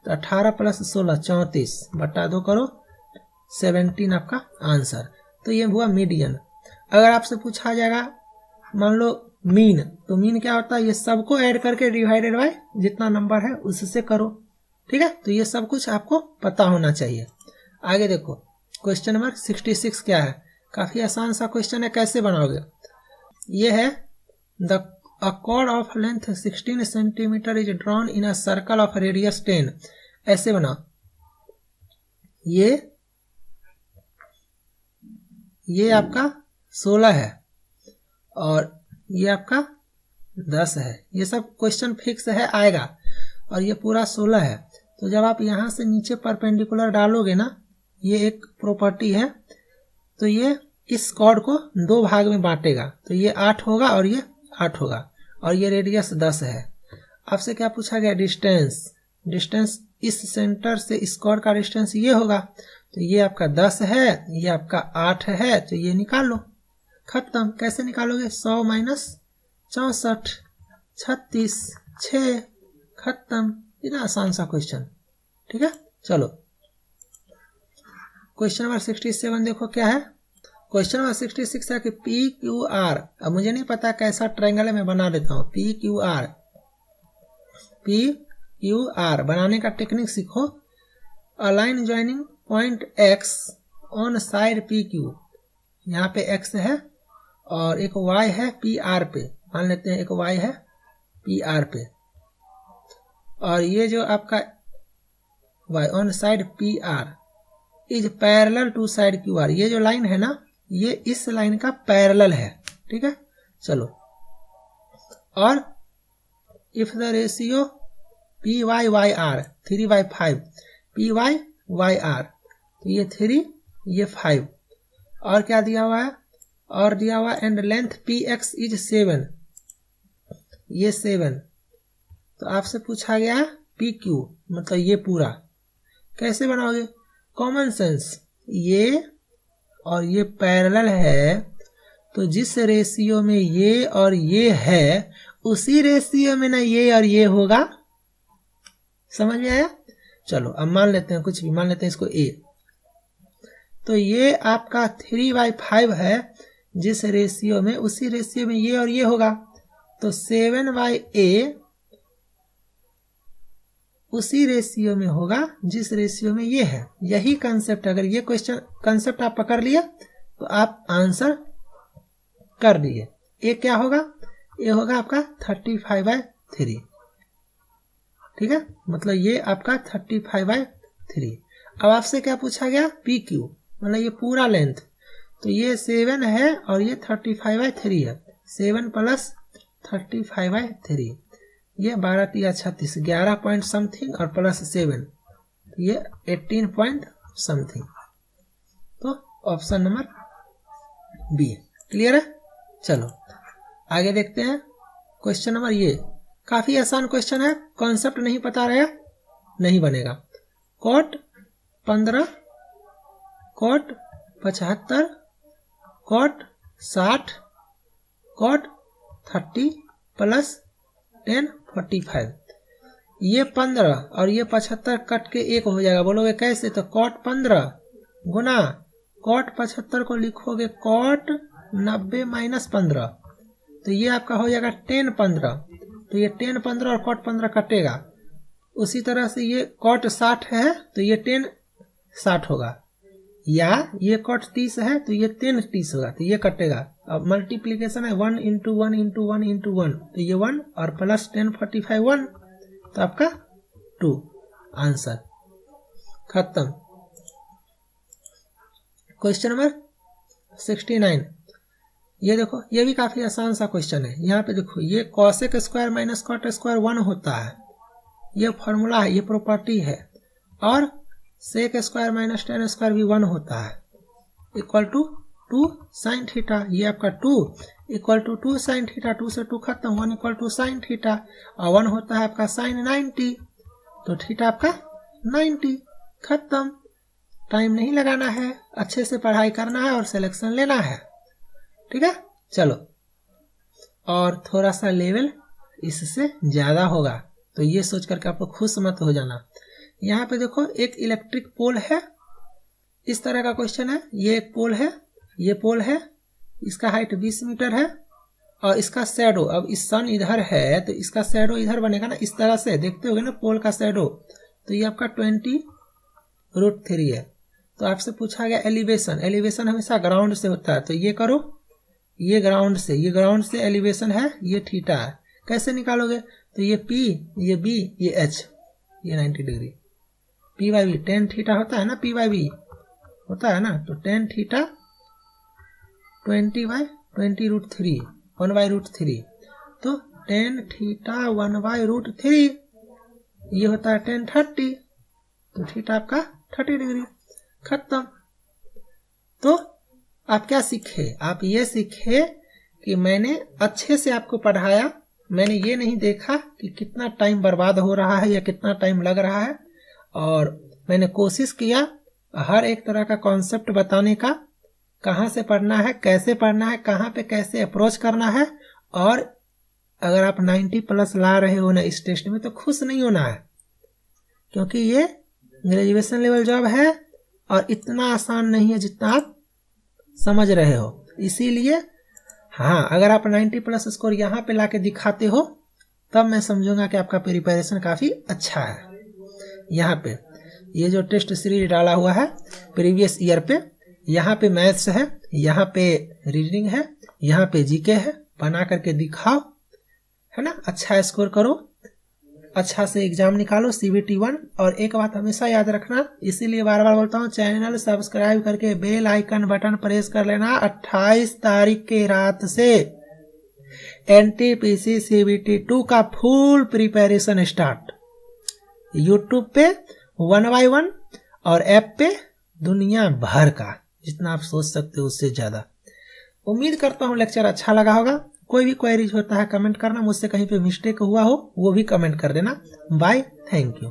तो 18 प्लस 16 34 बटा 2 करो, 17 आपका आंसर। तो ये हुआ मीडियन। अगर आपसे पूछा जाएगा मान लो मीन, तो मीन क्या होता है, ये सबको ऐड करके डिवाइडेड बाय जितना नंबर है उससे करो, ठीक है। तो ये सब कुछ आपको पता होना चाहिए। आगे देखो क्वेश्चन नंबर 66 क्या है, काफी आसान सा क्वेश्चन है, कैसे बनाओगे। ये है the a cord of length 16 centimetre is drawn in a circle of radius 10। ऐसे बनाओ, ये आपका 16 है और ये आपका 10 है। ये सब क्वेश्चन फिक्स है, आएगा। और ये पूरा 16 है। तो जब आप यहां से नीचे परपेंडिकुलर डालोगे ना, ये एक प्रॉपर्टी है, तो ये इस कॉर्ड को 2 भाग में बांटेगा, तो ये 8 होगा और ये 8 होगा, और ये रेडियस 10 है। आपसे क्या पूछा गया, डिस्टेंस इस सेंटर से इस कॉर्ड का डिस्टेंस ये होगा, तो ये आपका 10 है, ये आपका 8 है, तो ये निकाल लो, खत्म। कैसे निकालोगे, 100 माइनस 64 36 6, खत्म। इतना आसान सा क्वेश्चन, ठीक है। चलो क्वेश्चन नंबर 67 देखो क्या है। क्वेश्चन नंबर 66 है कि पी क्यू आर, अब मुझे नहीं पता कैसा ट्रायंगल है, मैं बना देता हूं। पी क्यू आर बनाने का टेक्निक सीखो। Align joining point x on side P Q, यहाँ पे एक्स है और एक वाई है पी आर पे, मान लेते हैं एक वाई है पी आर पे, और ये जो आपका Y on side P R is parallel to side Q R. ये जो लाइन है ना, ये इस लाइन का पैरेलल है, ठीक है। चलो, और if the ratio P Y Y R 3/5, P Y Y R, तो ये 3 ये 5, और क्या दिया हुआ है, और दिया हुआ and length P x is 7, ये 7। तो आपसे पूछा गया पी क्यू, मतलब ये पूरा कैसे बनाओगे, कॉमन सेंस, ये और ये पैरेलल है, तो जिस रेशियो में ये और ये है उसी रेशियो में ना ये और ये होगा। समझ में आया? चलो अब मान लेते हैं, कुछ भी मान लेते हैं इसको ए, तो ये आपका 3/5 है, जिस रेशियो में उसी रेशियो में ये और ये होगा, तो 7/a उसी रेशियो में होगा जिस रेशियो में ये है। यही कंसेप्ट, अगर ये क्वेश्चन कंसेप्ट आप पकड़ लिया तो आप आंसर कर दिए। ये क्या होगा, ये होगा आपका 35/3, ठीक है, मतलब ये आपका 35/3। अब आपसे क्या पूछा गया, पी क्यू, मतलब ये पूरा लेंथ, तो ये 7 है और ये 35/3 है, 7 प्लस 35/3, ये 12 3 36, 11 पॉइंट समथिंग और प्लस 7, ये 18 पॉइंट समथिंग। तो ऑप्शन नंबर बी क्लियर है। चलो आगे देखते हैं क्वेश्चन नंबर, ये काफी आसान क्वेश्चन है, कॉन्सेप्ट नहीं पता रहा नहीं बनेगा। Cot 15, cot 75, cot 60, cot 30 plus 10 45। ये 15 और ये 75 कट के 1 हो जाएगा। बोलोगे कैसे, तो कॉट 15 गुना कॉट 75 को लिखोगे कॉट 90 माइनस 15, तो ये आपका हो जाएगा 10 15, तो ये 10 15 और कॉट 15 कटेगा। उसी तरह से ये कॉट 60 है तो ये 10 60 होगा, या ये कॉट 30 है तो ये 10 30 होगा, तो ये कटेगा। अब मल्टीप्लीकेशन है 1 इंटू 1 इंटू 1 इंटू 1, तो ये 1 और प्लस 10 45 1, तो आपका 2 आंसर खत्म। क्वेश्चन नंबर 69, ये देखो ये भी काफी आसान सा क्वेश्चन है। यहाँ पे देखो ये cosec square minus cot square 1 होता है, ये फॉर्मूला है, ये प्रॉपर्टी है। और sec square minus tan square भी 1 होता है, इक्वल टू 2 साइन थीटा, ये आपका 2 इक्वल टू 2 साइन थीटा, 2 से 2 खत्म, 1 इक्वल टू साइन थीटा, और 1 होता है आपका साइन 90, तो थीटा आपका 90 खत्म। टाइम नहीं लगाना है, अच्छे से पढ़ाई करना है और सिलेक्शन लेना है, ठीक है। चलो, और थोड़ा सा लेवल इससे ज्यादा होगा, तो ये सोच करके आप लोग खुश मत हो जाना। यहाँ पे देखो एक इलेक्ट्रिक पोल है, इस तरह का क्वेश्चन है। ये एक पोल है, ये पोल है, इसका हाइट 20 मीटर है, और इसका शैडो, अब इस सन इधर है तो इसका शैडो इधर बनेगा ना, इस तरह से देखते होगे ना पोल का शैडो, तो ये आपका 20√3 है। तो आपसे पूछा गया एलिवेशन, एलिवेशन हमेशा ग्राउंड से होता है, तो ये करो, ये ग्राउंड से, ये ग्राउंड से एलिवेशन है, ये थीटा है, कैसे निकालोगे, तो ये P, ये B, ये H, ये 90 degree, P by B, tan theta होता है ना, P बाई बी होता है ना, तो टेन थीटा 20/20√3, 1/√3, तो टेन थीटा 1/√3, ये होता है 10 30, तो थीटा आपका 30 डिग्री खत्म। तो आप क्या सीखे, आप ये सीखे कि मैंने अच्छे से आपको पढ़ाया, मैंने ये नहीं देखा कि कितना टाइम बर्बाद हो रहा है या कितना टाइम लग रहा है, और मैंने कोशिश किया हर एक तरह का कॉन्सेप्ट बताने का, कहाँ से पढ़ना है, कैसे पढ़ना है, कहाँ पे कैसे अप्रोच करना है। और अगर आप 90+ ला रहे हो ना इस टेस्ट में, तो खुश नहीं होना है, क्योंकि ये ग्रेजुएशन लेवल जॉब है और इतना आसान नहीं है जितना आप समझ रहे हो। इसीलिए हाँ, अगर आप 90+ स्कोर यहाँ पे लाके दिखाते हो, तब मैं समझूंगा कि आपका प्रिपरेशन काफी अच्छा है। यहाँ पे ये जो टेस्ट सीरीज डाला हुआ है प्रीवियस ईयर पे, यहाँ पे मैथ्स है, यहाँ पे रीजनिंग है, यहाँ पे जीके है, बना करके दिखाओ, है ना। अच्छा स्कोर करो, अच्छा से एग्जाम निकालो CBT 1। और एक बात हमेशा याद रखना, इसीलिए बार बार बोलता हूँ, चैनल सब्सक्राइब करके बेल आइकन बटन प्रेस कर लेना। 28 तारीख के रात से NTPC CBT 2 का फुल प्रिपरेशन स्टार्ट, यूट्यूब पे 1 by 1 और ऐप पे दुनिया भर का, जितना आप सोच सकते हो उससे ज्यादा। उम्मीद करता हूँ लेक्चर अच्छा लगा होगा। कोई भी क्वेरीज होता है कमेंट करना, मुझसे कहीं पे मिस्टेक हुआ हो वो भी कमेंट कर देना। Bye, thank you.